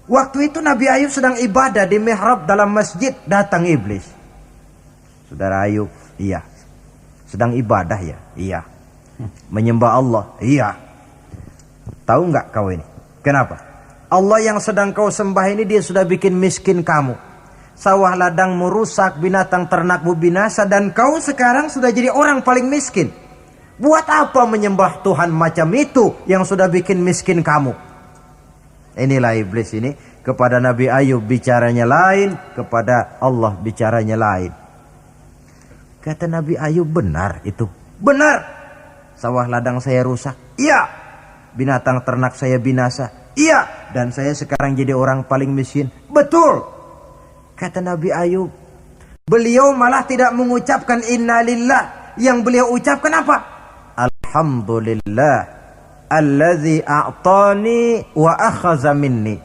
Waktu itu Nabi Ayub sedang ibadah di mihrab dalam masjid, datang iblis. Saudara Ayub, iya. Sedang ibadah ya? Iya. Menyembah Allah? Iya. Tahu nggak kau ini? Kenapa? Allah yang sedang kau sembah ini dia sudah bikin miskin kamu. Sawah ladangmu rusak, binatang ternakmu binasa, dan kau sekarang sudah jadi orang paling miskin. Buat apa menyembah Tuhan macam itu yang sudah bikin miskin kamu? Inilah iblis ini. Kepada Nabi Ayub bicaranya lain, kepada Allah bicaranya lain. Kata Nabi Ayub, benar itu. Benar. Sawah ladang saya rusak. Iya. Binatang ternak saya binasa. Iya. Dan saya sekarang jadi orang paling miskin. Betul. Kata Nabi Ayub. Beliau malah tidak mengucapkan innalillah. Yang beliau ucapkan apa? Alhamdulillah. Allazi a'tani wa akhaza minni.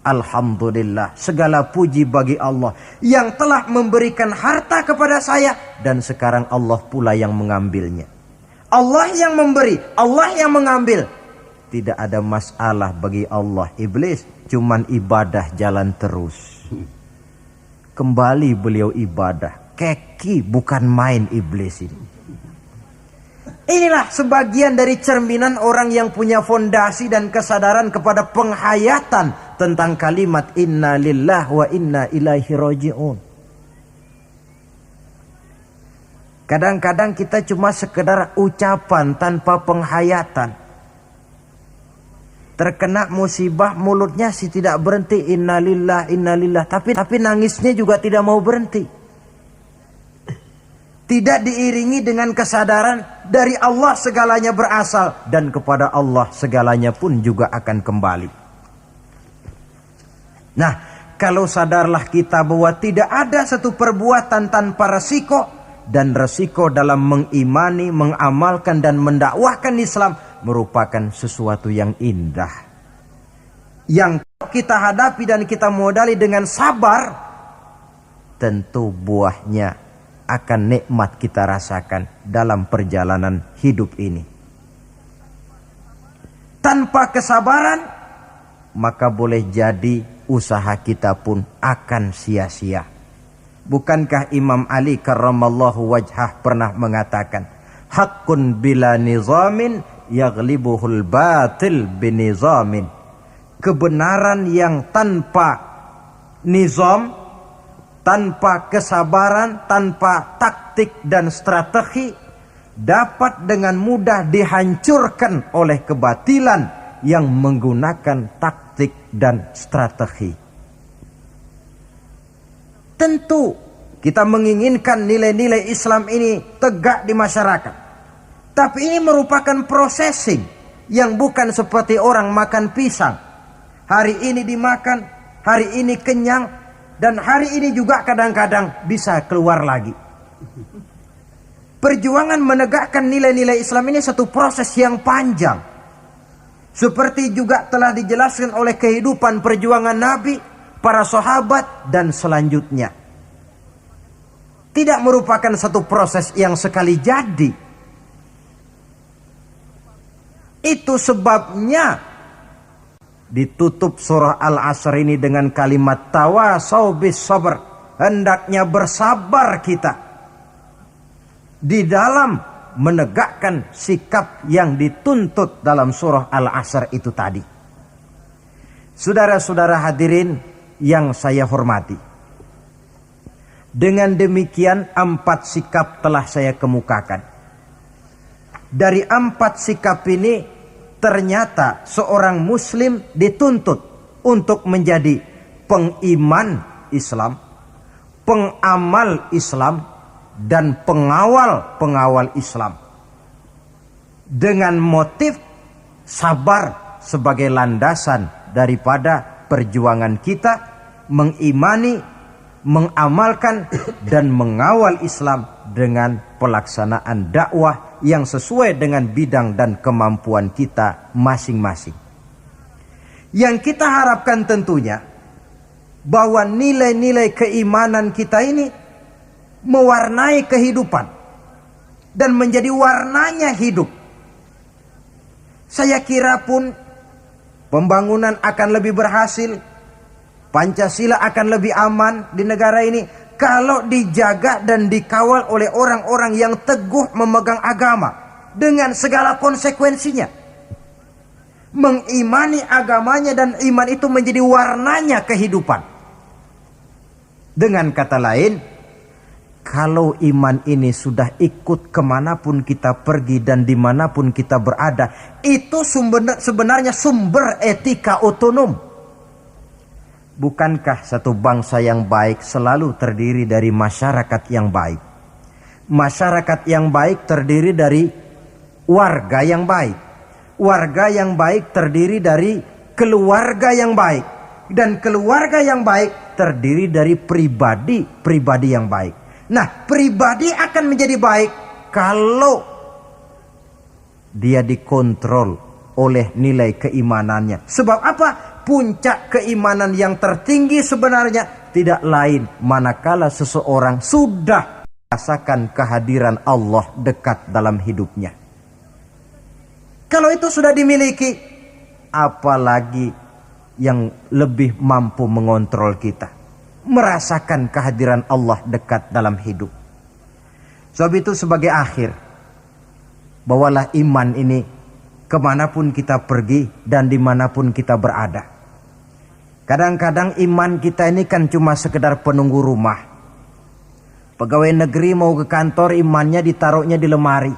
Alhamdulillah, segala puji bagi Allah yang telah memberikan harta kepada saya dan sekarang Allah pula yang mengambilnya. Allah yang memberi, Allah yang mengambil. Tidak ada masalah bagi Allah. Iblis cuman ibadah jalan terus. Kembali beliau ibadah. Keki bukan main iblis ini. Inilah sebagian dari cerminan orang yang punya fondasi dan kesadaran kepada penghayatan tentang kalimat inna lillah wa inna ilaihi raji'un. Kadang-kadang kita cuma sekedar ucapan tanpa penghayatan. Terkena musibah mulutnya sih tidak berhenti inna lillah, tapi nangisnya juga tidak mau berhenti. Tidak diiringi dengan kesadaran dari Allah segalanya berasal dan kepada Allah segalanya pun juga akan kembali. Nah, kalau sadarlah kita bahwa tidak ada satu perbuatan tanpa resiko, dan resiko dalam mengimani, mengamalkan dan mendakwahkan Islam merupakan sesuatu yang indah. Yang kita hadapi dan kita modali dengan sabar, tentu buahnya akan nikmat kita rasakan dalam perjalanan hidup ini. Tanpa kesabaran, maka boleh jadi usaha kita pun akan sia-sia. Bukankah Imam Ali karramallahu wajhah pernah mengatakan, haqqun bila nizamin yaghlibuhul batil binizamin. Kebenaran yang tanpa nizam, tanpa kesabaran, tanpa taktik dan strategi, dapat dengan mudah dihancurkan oleh kebatilan yang menggunakan taktik dan strategi. Tentu kita menginginkan nilai-nilai Islam ini tegak di masyarakat. Tapi ini merupakan processing yang bukan seperti orang makan pisang. Hari ini dimakan, hari ini kenyang, dan hari ini juga kadang-kadang bisa keluar lagi. Perjuangan menegakkan nilai-nilai Islam ini satu proses yang panjang. Seperti juga telah dijelaskan oleh kehidupan perjuangan Nabi, para sahabat, dan selanjutnya. Tidak merupakan satu proses yang sekali jadi. Itu sebabnya ditutup surah Al-Asr ini dengan kalimat tawasau bis sabr. Hendaknya bersabar kita di dalam menegakkan sikap yang dituntut dalam surah Al-Asr itu tadi. Saudara-saudara hadirin yang saya hormati, dengan demikian 4 sikap telah saya kemukakan. Dari 4 sikap ini ternyata seorang muslim dituntut untuk menjadi pengiman Islam, pengamal Islam, dan pengawal Islam. Dengan motif sabar sebagai landasan daripada perjuangan kita mengimani, mengamalkan, dan mengawal Islam dengan pelaksanaan dakwah yang sesuai dengan bidang dan kemampuan kita masing-masing. Yang kita harapkan tentunya bahwa nilai-nilai keimanan kita ini mewarnai kehidupan dan menjadi warnanya hidup. Saya kira pun pembangunan akan lebih berhasil Pancasila akan lebih aman di negara ini kalau dijaga dan dikawal oleh orang-orang yang teguh memegang agama dengan segala konsekuensinya. Mengimani agamanya dan iman itu menjadi warnanya kehidupan. Dengan kata lain, kalau iman ini sudah ikut kemanapun kita pergi dan dimanapun kita berada, itu sebenarnya sumber etika otonom. Bukankah satu bangsa yang baik selalu terdiri dari masyarakat yang baik? Masyarakat yang baik terdiri dari warga yang baik. Warga yang baik terdiri dari keluarga yang baik. Dan keluarga yang baik terdiri dari pribadi yang baik. Nah, pribadi akan menjadi baik kalau dia dikontrol oleh nilai keimanannya. Sebab apa? Puncak keimanan yang tertinggi sebenarnya tidak lain manakala seseorang sudah merasakan kehadiran Allah dekat dalam hidupnya. Kalau itu sudah dimiliki, apalagi yang lebih mampu mengontrol kita, merasakan kehadiran Allah dekat dalam hidup. Sebab itu sebagai akhir, bawalah iman ini kemanapun kita pergi dan dimanapun kita berada. Kadang-kadang iman kita ini kan cuma sekedar penunggu rumah. Pegawai negeri mau ke kantor, imannya ditaruhnya di lemari.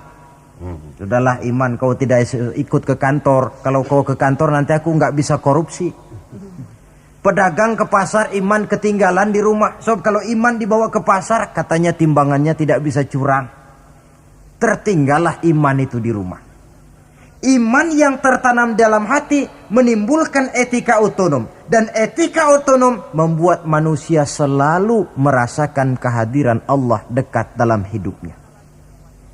Sudahlah iman, kau tidak ikut ke kantor. Kalau kau ke kantor nanti aku nggak bisa korupsi. Pedagang ke pasar, iman ketinggalan di rumah. Sob, kalau iman dibawa ke pasar, katanya timbangannya tidak bisa curang. Tertinggallah iman itu di rumah. Iman yang tertanam dalam hati menimbulkan etika otonom. Dan etika otonom membuat manusia selalu merasakan kehadiran Allah dekat dalam hidupnya.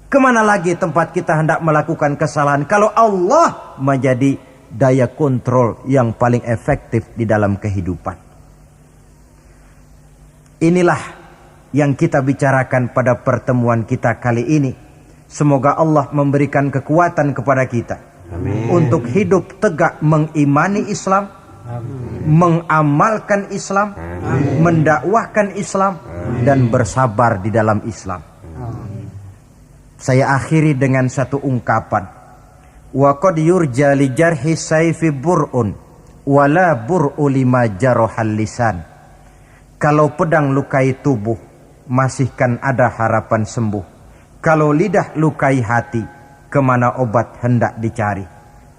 Kemana lagi tempat kita hendak melakukan kesalahan kalau Allah menjadi daya kontrol yang paling efektif di dalam kehidupan. Inilah yang kita bicarakan pada pertemuan kita kali ini. Semoga Allah memberikan kekuatan kepada kita. Amin. Untuk hidup tegak mengimani Islam. Amin. Mengamalkan Islam. Amin. Mendakwahkan Islam. Amin. Dan bersabar di dalam Islam. Amin. Saya akhiri dengan satu ungkapan. Wa qad yurja li jarhi sayfi bur'un wala bur'u lima jarahal lisan. Kalau pedang lukai tubuh, masihkan ada harapan sembuh. Kalau lidah lukai hati, kemana obat hendak dicari.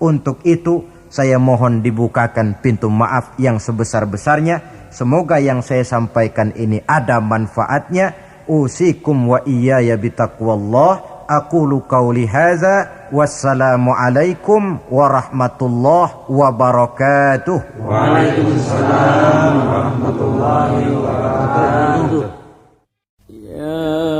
Untuk itu saya mohon dibukakan pintu maaf yang sebesar-besarnya. Semoga yang saya sampaikan ini ada manfaatnya. Usikum wa iyaya bitaqwallah. Aqulu qawli hadza. Wassalamu alaikum warahmatullahi wabarakatuh. Waalaikumsalam warahmatullahi wabarakatuh. Ya